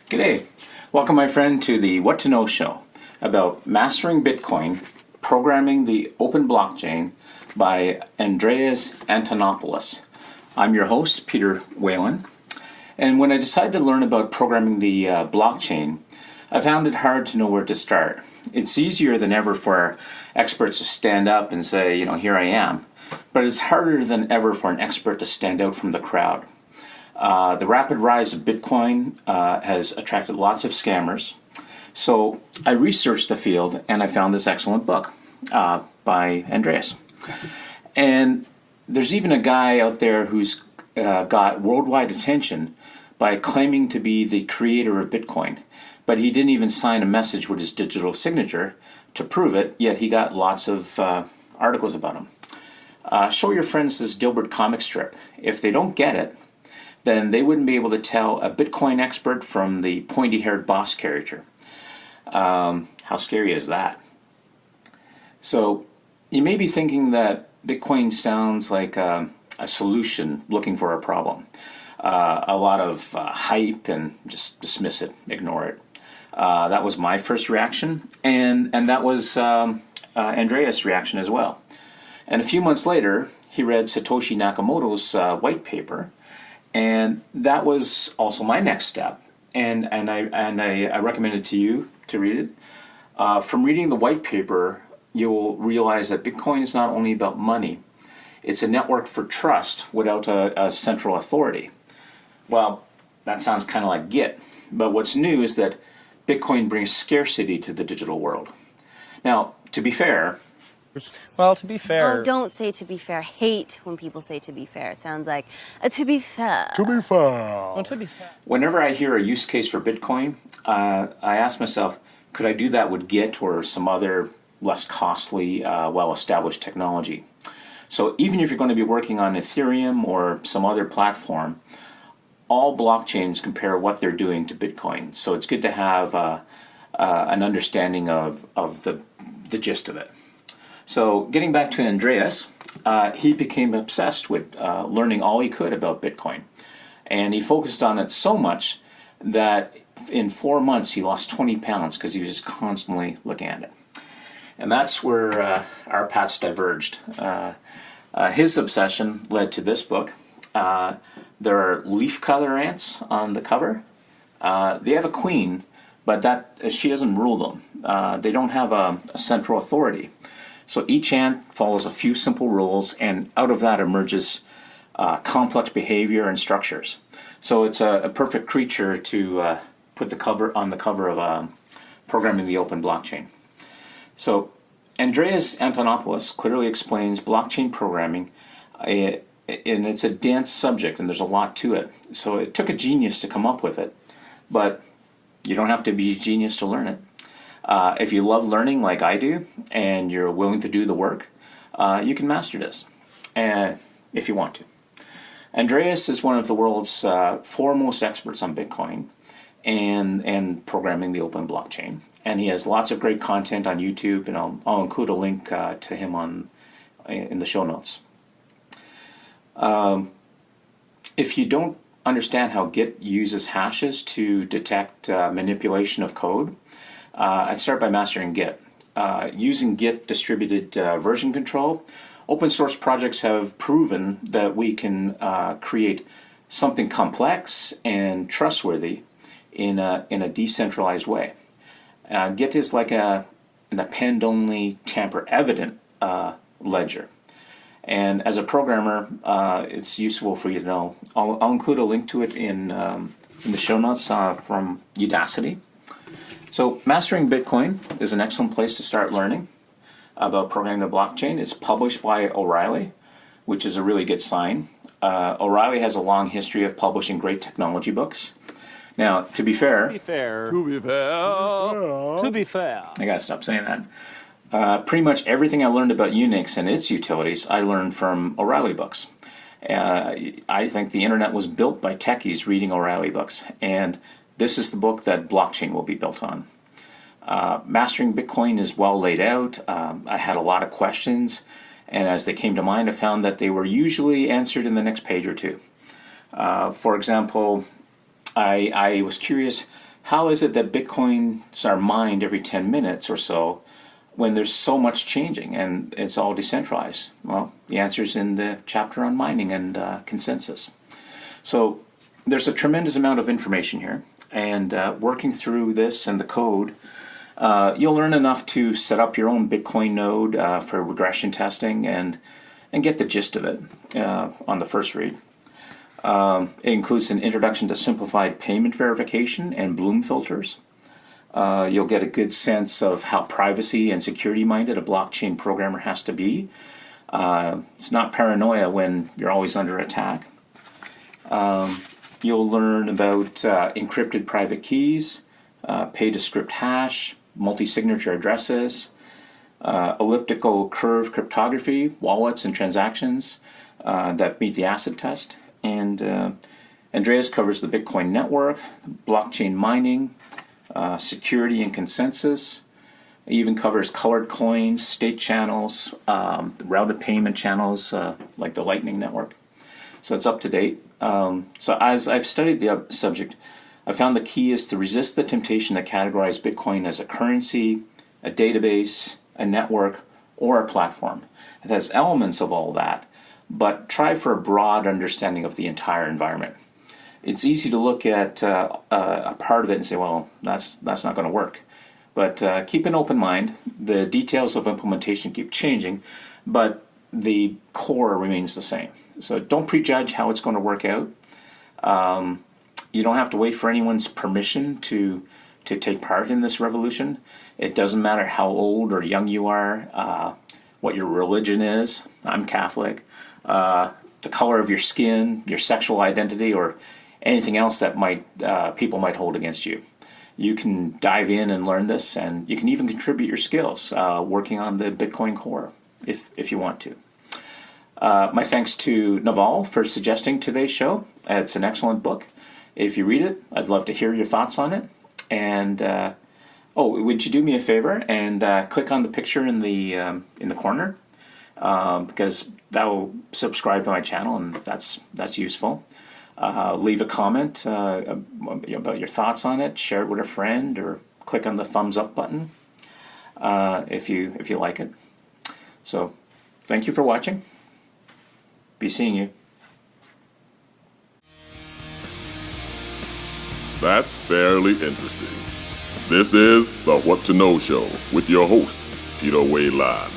G'day. Welcome, my friend, to the What to Know show about mastering Bitcoin, programming the open blockchain by Andreas Antonopoulus. I'm your host, Peter Whalen, and when I decided to learn about programming the blockchain, I found it hard to know where to start. It's easier than ever for experts to stand up and say, here I am, but it's harder than ever for an expert to stand out from the crowd. The rapid rise of Bitcoin has attracted lots of scammers. So I researched the field and I found this excellent book by Andreas. And there's even a guy out there who's got worldwide attention by claiming to be the creator of Bitcoin. But he didn't even sign a message with his digital signature to prove it, yet he got lots of articles about him. Show your friends this Dilbert comic strip. If they don't get it, then they wouldn't be able to tell a Bitcoin expert from the pointy-haired boss character. How scary is that? So you may be thinking that Bitcoin sounds like a solution looking for a problem. A lot of hype and just dismiss it, ignore it. That was my first reaction, and that was Andreas' reaction as well. And a few months later, he read Satoshi Nakamoto's white paper, and that was also my next step. And I recommend it to you to read it. From reading the white paper, you'll realize that Bitcoin is not only about money, it's a network for trust without a central authority. Well, that sounds kind of like Git, but what's new is that Bitcoin brings scarcity to the digital world. Now, to be fair... Well, to be fair... Oh, don't say to be fair. I hate when people say to be fair. It sounds like, to be fair. To be fair. Well, to be fair. Whenever I hear a use case for Bitcoin, I ask myself, could I do that with Git or some other less costly, well-established technology? So even if you're going to be working on Ethereum or some other platform, all blockchains compare what they're doing to Bitcoin. So it's good to have an understanding of the gist of it. So getting back to Andreas, he became obsessed with learning all he could about Bitcoin. And he focused on it so much that in 4 months he lost 20 pounds because he was just constantly looking at it. And that's where our paths diverged. His obsession led to this book. There are leaf-color ants on the cover. They have a queen, but she doesn't rule them. They don't have a central authority. So each ant follows a few simple rules, and out of that emerges complex behavior and structures. So it's a perfect creature to put on the cover of Programming the Open Blockchain. So Andreas Antonopoulos clearly explains blockchain programming, and it's a dense subject, and there's a lot to it. So it took a genius to come up with it, but you don't have to be a genius to learn it. If you love learning like I do, and you're willing to do the work, you can master this, if you want to. Andreas is one of the world's foremost experts on Bitcoin and programming the open blockchain. And he has lots of great content on YouTube, and I'll include a link to him in the show notes. If you don't understand how Git uses hashes to detect manipulation of code, I'd start by mastering Git. Using Git distributed version control, open source projects have proven that we can create something complex and trustworthy in a decentralized way. Git is like an append-only, tamper-evident ledger. And as a programmer, it's useful for you to know. I'll include a link to it in the show notes from Udacity. So mastering Bitcoin is an excellent place to start learning about programming the blockchain. It's published by O'Reilly, which is a really good sign. O'Reilly has a long history of publishing great technology books. Now, to be fair, To be fair. I gotta stop saying that. Pretty much everything I learned about Unix and its utilities, I learned from O'Reilly books. I think the internet was built by techies reading O'Reilly books, and this is the book that blockchain will be built on. Mastering Bitcoin is well laid out. I had a lot of questions, and as they came to mind, I found that they were usually answered in the next page or two. For example, I was curious, how is it that Bitcoins are mined every 10 minutes or so when there's so much changing and it's all decentralized? Well, the answer is in the chapter on mining and consensus. So there's a tremendous amount of information here, and working through this and the code, you'll learn enough to set up your own Bitcoin node for regression testing and get the gist of it on the first read. It includes an introduction to simplified payment verification and Bloom filters. You'll get a good sense of how privacy and security minded a blockchain programmer has to be. It's not paranoia when you're always under attack. You'll learn about encrypted private keys, pay to script hash, multi-signature addresses, elliptical curve cryptography, wallets and transactions that meet the acid test. And Andreas covers the Bitcoin network, blockchain mining, security and consensus. He even covers colored coins, state channels, routed payment channels like the Lightning Network. So it's up to date. So as I've studied the subject, I found the key is to resist the temptation to categorize Bitcoin as a currency, a database, a network, or a platform. It has elements of all that, but try for a broad understanding of the entire environment. It's easy to look at a part of it and say, well, that's not going to work. But keep an open mind. The details of implementation keep changing, but the core remains the same. So don't prejudge how it's going to work out. You don't have to wait for anyone's permission to take part in this revolution. It doesn't matter how old or young you are, what your religion is. I'm Catholic. The color of your skin, your sexual identity, or anything else that people might hold against you. You can dive in and learn this, and you can even contribute your skills working on the Bitcoin core if you want to. My thanks to Naval for suggesting today's show. It's an excellent book. If you read it, I'd love to hear your thoughts on it. And would you do me a favor and click on the picture in the corner, because that will subscribe to my channel, and that's useful. Leave a comment about your thoughts on it. Share it with a friend, or click on the thumbs up button if you like it. So, thank you for watching. Be seeing you. That's fairly interesting. This is the What to Know Show with your host, Peter Wayland.